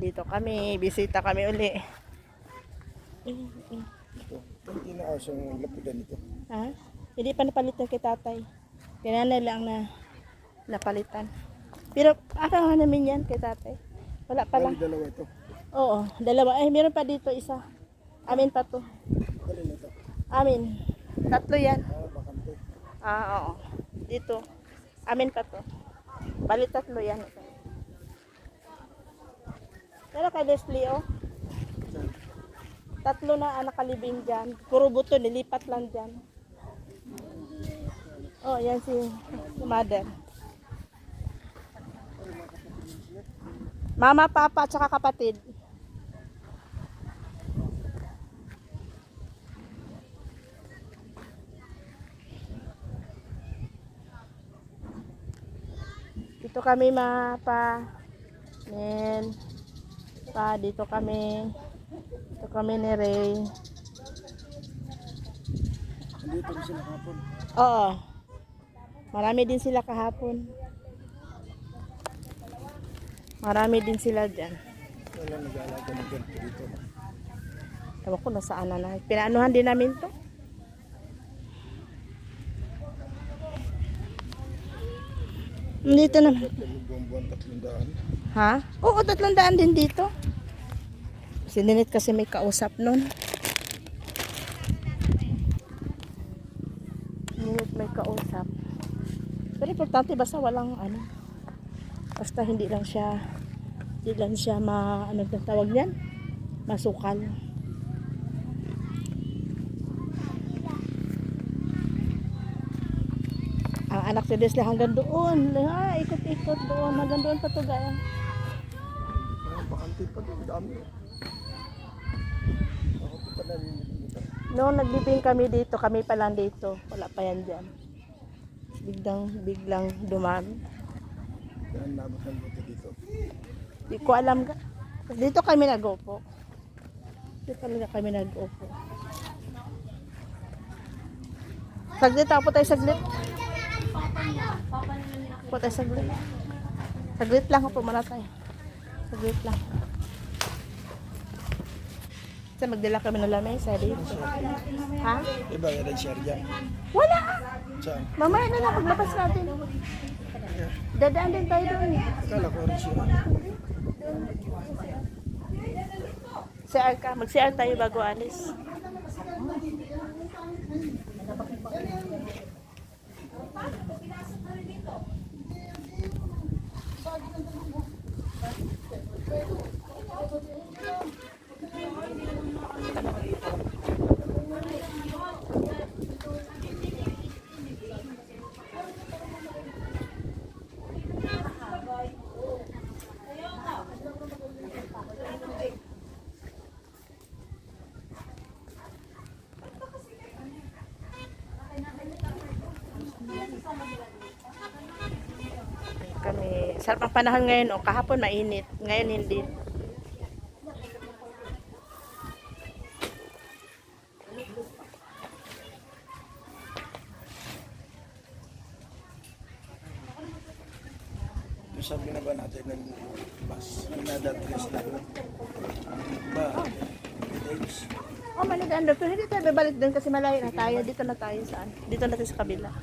Dito kami, bisita kami uli. Ito, hindi na asong lapidan ito. Ha? Hindi pa napalitan kay tatay. Kinanay lang na napalitan. Pero araw namin yan kay tatay. Wala pa lang. Bali, dalawa ito. Oo, dalawa. Ay, meron pa dito isa. Amin pa to. Dali na ito. Amin. Tatlo yan. Bakante. Oo. Dito. Amin pa to. Bali tatlo yan. Pero kay Leslie, oh. Tatlo na nakalibing dyan. Puro buto, nilipat lang dyan. Oh, yan si mother. Mama, papa, at saka kapatid. Dito kami dito kami ni Ray. Andito rin sila kapon. Oo. Marami din sila kahapon. Marami din sila dyan. Wala nag-aalaga ng ganito dito. Ewan ko nasaan na. Pinaanuhan din namin to. Dito naman. Buwan 300. Ha? Oo, 300 din dito. Sininit kasi may kausap nun. Sininit may kausap. Pero importante basta walang ano. Basta hindi lang siya ano ang tawag niyan? Masukal. Ang anak si Leslie hanggang doon. Ha, ikot-ikot doon. Hanggang doon pa to gaya. Bakante pa doon. Dami. Ako pa nalilito. Noong nagbibing kami dito, kami pa lang dito. Wala pa yan dyan. Biglang dumami. Kaya nabot ng buti dito. Di ko alam ka. Dito kami nag-upo. Dito talaga kami nag-upo. Saglit ako po tayo saglit. Po tayo saglit. Saglit lang po muna tayo. Saglit lang. Kasi magdala kami ng lamesa dito. Ha? Iba yan ang share dyan. Wala! Saan? Mamaya na lang paglabas natin. Dadaan din tayo doon. Akala ko rin siya. CR ka. Mag-CR tayo bago alis. Kami, sarap ang panahon ngayon, o kahapon mainit, ngayon hindi. Ito sabi na ba natin ng bus? Nadatres lang. Ba? Days. Oh, maliganda. Pero hindi tayo babalik doon kasi malayo na tayo. Dito na tayo saan? Dito na tayo sa kabila.